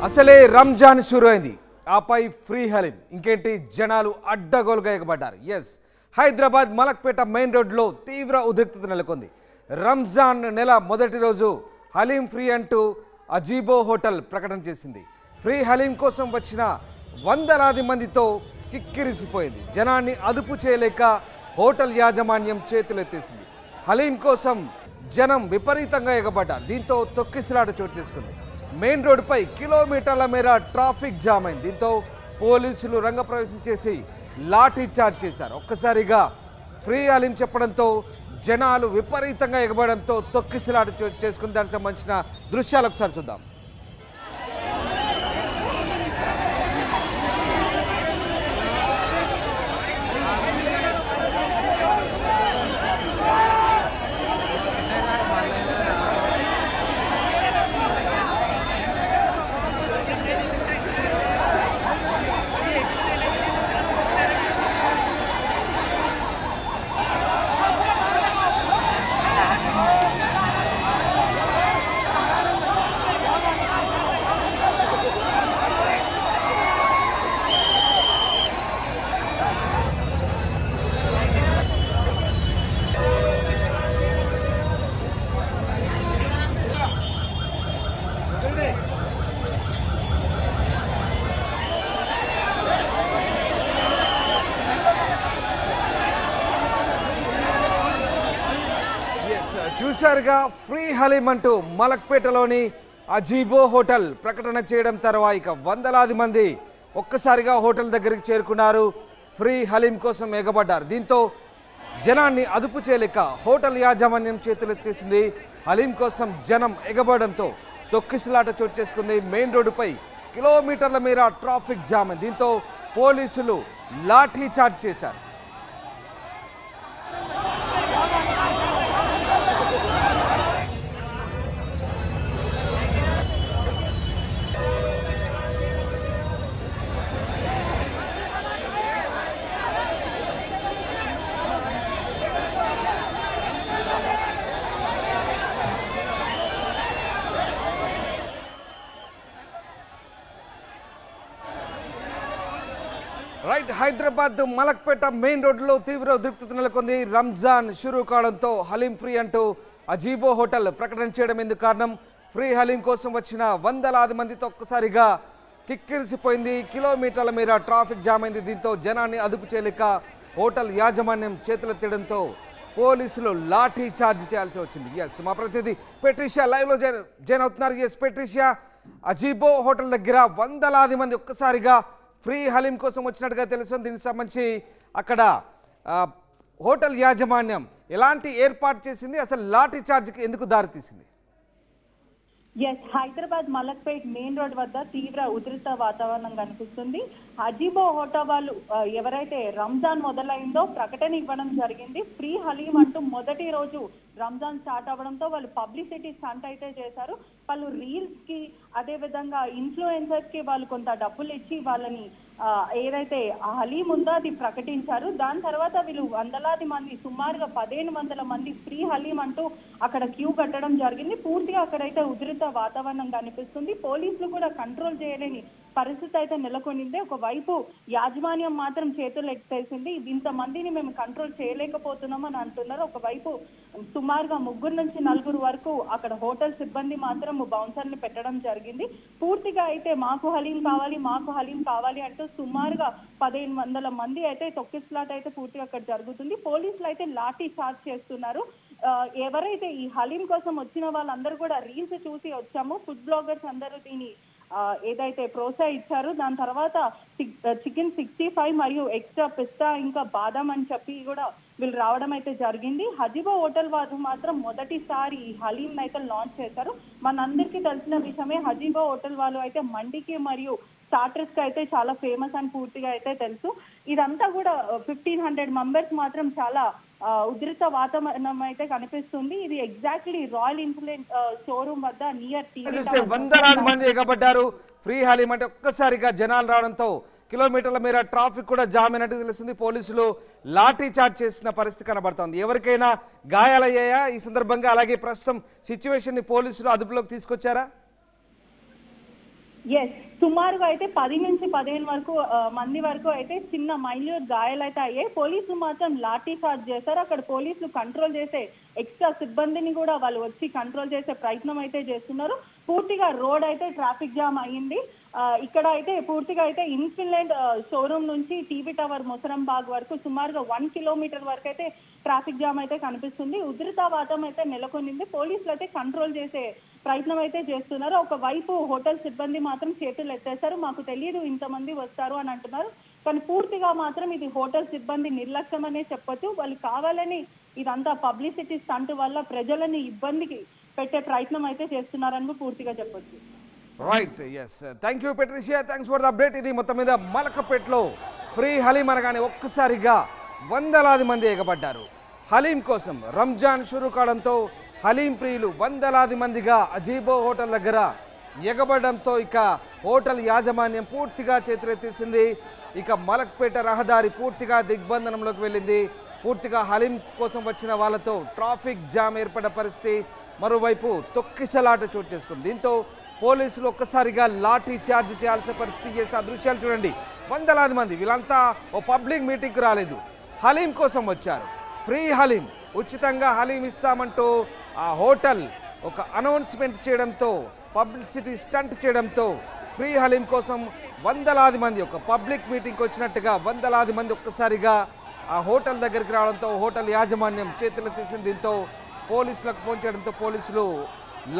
అసలే రంజాన్ షురూ అయింది. ఆపై ఫ్రీ హలీం. ఇంకేంటి జనాలు అడ్డగోలుగా ఎగబడ్డారు. ఎస్, హైదరాబాద్ మలక్పేట మెయిన్ రోడ్లో తీవ్ర ఉద్రిక్తత నెలకొంది. రంజాన్ నెల మొదటి రోజు హలీం ఫ్రీ అంటూ అజీబో హోటల్ ప్రకటన చేసింది. ఫ్రీ హలీం కోసం వచ్చిన వందలాది మందితో కిక్కిరిసిపోయింది. జనాన్ని అదుపు చేయలేక హోటల్ యాజమాన్యం చేతులెత్తేసింది. హలీం కోసం జనం విపరీతంగా ఎగబడ్డారు. దీంతో తొక్కిసలాట చోటు చేసుకుంది. మెయిన్ రోడ్డుపై కిలోమీటర్ల మేర ట్రాఫిక్ జామ్ అయింది. దీంతో పోలీసులు రంగప్రవేశం చేసి లాఠీ చార్జ్ చేశారు. ఒక్కసారిగా ఫ్రీ హలీం చెప్పడంతో జనాలు విపరీతంగా ఎగబడంతో తొక్కిసలాట చోటు చేసుకుని దానికి సంబంధించిన దృశ్యాలు ఒకసారి చూద్దాం. చూశారుగా, ఫ్రీ హలీం అంటూ మలక్పేటలోని అజీబో హోటల్ ప్రకటన చేయడం తర్వాత వందలాది మంది ఒక్కసారిగా హోటల్ దగ్గరికి చేరుకున్నారు. ఫ్రీ హలీం కోసం ఎగబడ్డారు. దీంతో జనాన్ని అదుపు చేయలేక హోటల్ యాజమాన్యం చేతులెత్తేసింది. హలీం కోసం జనం ఎగబడంతో తొక్కిసలాట చోటు చేసుకుంది. మెయిన్ రోడ్డుపై కిలోమీటర్ల మేర ట్రాఫిక్ జామ్. దీంతో పోలీసులు లాఠీ చార్జ్ చేశారు. రైట్, హైదరాబాద్ మలక్పేట మెయిన్ రోడ్లో తీవ్ర ఉద్రిక్తత నెలకొంది. రంజాన్ షురూ కావడంతో హలీం ఫ్రీ అంటూ అజీబో హోటల్ ప్రకటన చేయడం ఎందుకు కారణం? ఫ్రీ హలీం కోసం వచ్చిన వందలాది మందితో ఒక్కసారిగా కిక్కిరిసిపోయింది. కిలోమీటర్ల మేర ట్రాఫిక్ జామ్ అయింది. దీంతో జనాన్ని అదుపు చేయలేక హోటల్ యాజమాన్యం చేతులెత్తడంతో పోలీసులు లాఠీ చార్జ్ చేయాల్సి వచ్చింది. ఎస్, మా ప్రతినిధి పెట్రిషియా లైవ్లో జాయిన్ అవుతున్నారు. ఎస్ పెట్రిషియా, అజీబో హోటల్ దగ్గర వందలాది మంది ఒక్కసారిగా ఫ్రీ హలీం కోసం వచ్చినట్టుగా తెలుస్తుంది. దీనికి సంబంధించి అక్కడ హోటల్ యాజమాన్యం ఎలాంటి ఏర్పాటు చేసింది? అసలు లాఠీ చార్జ్కి ఎందుకు దారితీసింది? Yes, Hyderabad Malakpet main road వద్ద తీవ్ర ఉధృత వాతావరణం కనిపిస్తుంది. అజీబో హోటల్ వాళ్ళు ఎవరైతే రంజాన్ మొదలైందో ప్రకటన ఇవ్వడం జరిగింది. ఫ్రీ హలీం అంటూ మొదటి రోజు రంజాన్ స్టార్ట్ అవ్వడంతో వాళ్ళు పబ్లిసిటీ స్టంట్ అయితే చేశారు. వాళ్ళు రీల్స్ కి, అదే విధంగా ఇన్ఫ్లుయెన్సర్స్ కి వాళ్ళు కొంత డబ్బులు ఇచ్చి వాళ్ళని ఏదైతే హలీం ఉందో అది ప్రకటించారు. దాని తర్వాత వీళ్ళు వందలాది మంది, సుమారుగా 1500 మంది ఫ్రీ హలీం అంటూ అక్కడ క్యూ కట్టడం జరిగింది. పూర్తిగా అక్కడైతే ఉధృత వాతావరణం కనిపిస్తుంది. పోలీసులు కూడా కంట్రోల్ చేయలేని పరిస్థితి అయితే నెలకొనింది. ఒకవైపు యాజమాన్యం మాత్రం చేతులు ఎత్తేసింది. ఇంతమందిని మేము కంట్రోల్ చేయలేకపోతున్నామని అంటున్నారు. ఒకవైపు సుమారుగా 3 నుంచి 4 వరకు అక్కడ హోటల్ సిబ్బంది మాత్రం బౌన్సర్ని పెట్టడం జరిగింది. పూర్తిగా అయితే మాకు హలీం కావాలి, మాకు హలీం కావాలి అంటూ సుమారుగా 1500 మంది అయితే తొక్కిసలాట అయితే పూర్తిగా అక్కడ జరుగుతుంది. పోలీసులు అయితే లాఠీ చార్జ్ చేస్తున్నారు. ఎవరైతే ఈ హలీం కోసం వచ్చిన వాళ్ళందరూ కూడా రీల్స్ చూసి వచ్చాము, ఫుడ్ బ్లాగర్స్ అందరూ దీని ఏదైతే ప్రోత్సహించారు. దాని తర్వాత చికెన్ 65 మరియు ఎక్స్ట్రా పిస్తా ఇంకా బాదం అని చెప్పి కూడా వీళ్ళు రావడం అయితే జరిగింది. అజీబో హోటల్ వారు మాత్రం మొదటిసారి ఈ హలీం అయితే లాంచ్ చేశారు. మనందరికీ తెలిసిన విషయమే, అజీబో హోటల్ వాళ్ళు అయితే మండికి మరియు స్టార్టర్స్ కి అయితే చాలా ఫేమస్ అని పూర్తిగా అయితే తెలుసు. ఇదంతా కూడా 1500 మెంబర్స్ మాత్రం చాలా ఉధృత వాతావరణం అయితే కనిపిస్తుంది. ఇది ఎగ్జాక్ట్లీ రాయల్ ఇన్ఫ్లుయెన్స్ షోరూమ్ వద్ద నియర్ టీవీ వందలాది మంది ఎగబడ్డారు. ఫ్రీ హలీం అంటే ఒక్కసారిగా జనాలు రావడంతో కిలోమీటర్ల మేర ట్రాఫిక్ కూడా జామ్ అయినట్టు తెలుస్తుంది. పోలీసులు లాఠీ చార్జ్ చేసిన పరిస్థితి కనబడుతోంది. ఎవరికైనా గాయాలయ్యాయా ఈ సందర్భంగా? అలాగే ప్రస్తుతం సిచ్యువేషన్ ని పోలీసులు అదుపులోకి తీసుకొచ్చారా? ఎస్, సుమారుగా అయితే 10 నుంచి 15 వరకు మంది వరకు అయితే చిన్న మైల్యూట్ గాయాలు అయితే అయ్యాయి. పోలీసులు మాత్రం లాఠీ చార్జ్ చేశారు. అక్కడ పోలీసులు కంట్రోల్ చేసే ఎక్స్ట్రా సిబ్బందిని కూడా వాళ్ళు వచ్చి కంట్రోల్ చేసే ప్రయత్నం అయితే చేస్తున్నారు. పూర్తిగా రోడ్ అయితే ట్రాఫిక్ జామ్ అయ్యింది. ఇక్కడ అయితే పూర్తిగా అయితే ఇన్ఫిన్లాండ్ షోరూమ్ నుంచి టీవీ టవర్ మొసరంబాగ్ వరకు సుమారుగా 1 కిలోమీటర్ వరకు అయితే ట్రాఫిక్ జామ్ అయితే కనిపిస్తుంది. ఉధృతవాతం అయితే నెలకొనింది. పోలీసులు అయితే కంట్రోల్ చేసే ప్రయత్నం అయితే చేస్తున్నారు. ఒకవైపు హోటల్ సిబ్బంది మాత్రం చేతులు ఎత్తేశారు. మాకు తెలియదు ఇంతమంది వస్తారు అని అంటున్నారు. కానీ పూర్తిగా మాత్రం ఇది హోటల్ సిబ్బంది నిర్లక్ష్యం అనే చెప్పొచ్చు. వాళ్ళు కావాలని ఇదంతా పబ్లిసిటీ స్టంట్ వల్ల ప్రజలని ఇబ్బందికి పెట్టే ప్రయత్నం అయితే చేస్తున్నారని పూర్తిగా చెప్పొచ్చు. Right, yes, thank you Patricia, thanks for the update. ఇది మొత్తం మీద మలకపేటలో ఫ్రీ హలీం అనగానే ఒక్కసారిగా వందలాది మంది ఎగబడ్డారు. హలీం కోసం రంజాన్ షురూ కావడంతో హలీం ప్రియులు వందలాది మందిగా అజీబో హోటల్ దగ్గర ఎగబడడంతో ఇక హోటల్ యాజమాన్యం పూర్తిగా చేతులెత్తేసింది. ఇక మలక్పేట రహదారి పూర్తిగా దిగ్బంధనంలోకి వెళ్ళింది. పూర్తిగా హలీం కోసం వచ్చిన వాళ్ళతో ట్రాఫిక్ జామ్ ఏర్పడ్డ పరిస్థితి. మరోవైపు తొక్కిసలాట చోటు చేసుకుంది. దీంతో పోలీసులు ఒక్కసారిగా లాఠీ చార్జ్ చేయాల్సిన పరిస్థితి చేసి ఆ దృశ్యాలు చూడండి. వందలాది మంది, వీళ్ళంతా ఓ పబ్లిక్ మీటింగ్కి రాలేదు, హలీం కోసం వచ్చారు. ఫ్రీ హలీం, ఉచితంగా హలీం ఇస్తామంటూ ఆ హోటల్ ఒక అనౌన్స్మెంట్ చేయడంతో, పబ్లిసిటీ స్టంట్ చేయడంతో ఫ్రీ హలీం కోసం వందలాది మంది ఒక పబ్లిక్ మీటింగ్కి వచ్చినట్టుగా వందలాది మంది ఒక్కసారిగా ఆ హోటల్ దగ్గరికి రావడంతో హోటల్ యాజమాన్యం చేతులు తీసింది. దీంతో పోలీసులకు ఫోన్ చేయడంతో పోలీసులు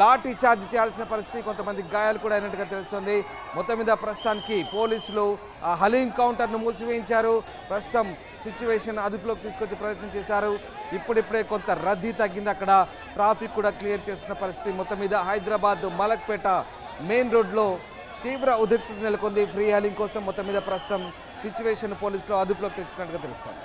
లాఠీ చార్జ్ చేయాల్సిన పరిస్థితి, కొంతమంది గాయాలు కూడా అయినట్టుగా తెలుస్తుంది. మొత్తం మీద ప్రస్తుతానికి పోలీసులు ఆ హలీం కౌంటర్ను మూసివేయించారు. ప్రస్తుతం సిచ్యువేషన్ అదుపులోకి తీసుకొచ్చే ప్రయత్నం చేశారు. ఇప్పుడిప్పుడే కొంత రద్దీ తగ్గింది, అక్కడ ట్రాఫిక్ కూడా క్లియర్ చేస్తున్న పరిస్థితి. మొత్తం మీద హైదరాబాద్ మలక్పేట మెయిన్ రోడ్లో తీవ్ర ఉద్రిక్తత నెలకొంది ఫ్రీ హలీం కోసం. మొత్తం మీద ప్రస్తుతం సిచ్యువేషన్ పోలీసులు అదుపులోకి తెచ్చుకున్నట్టుగా తెలుస్తుంది.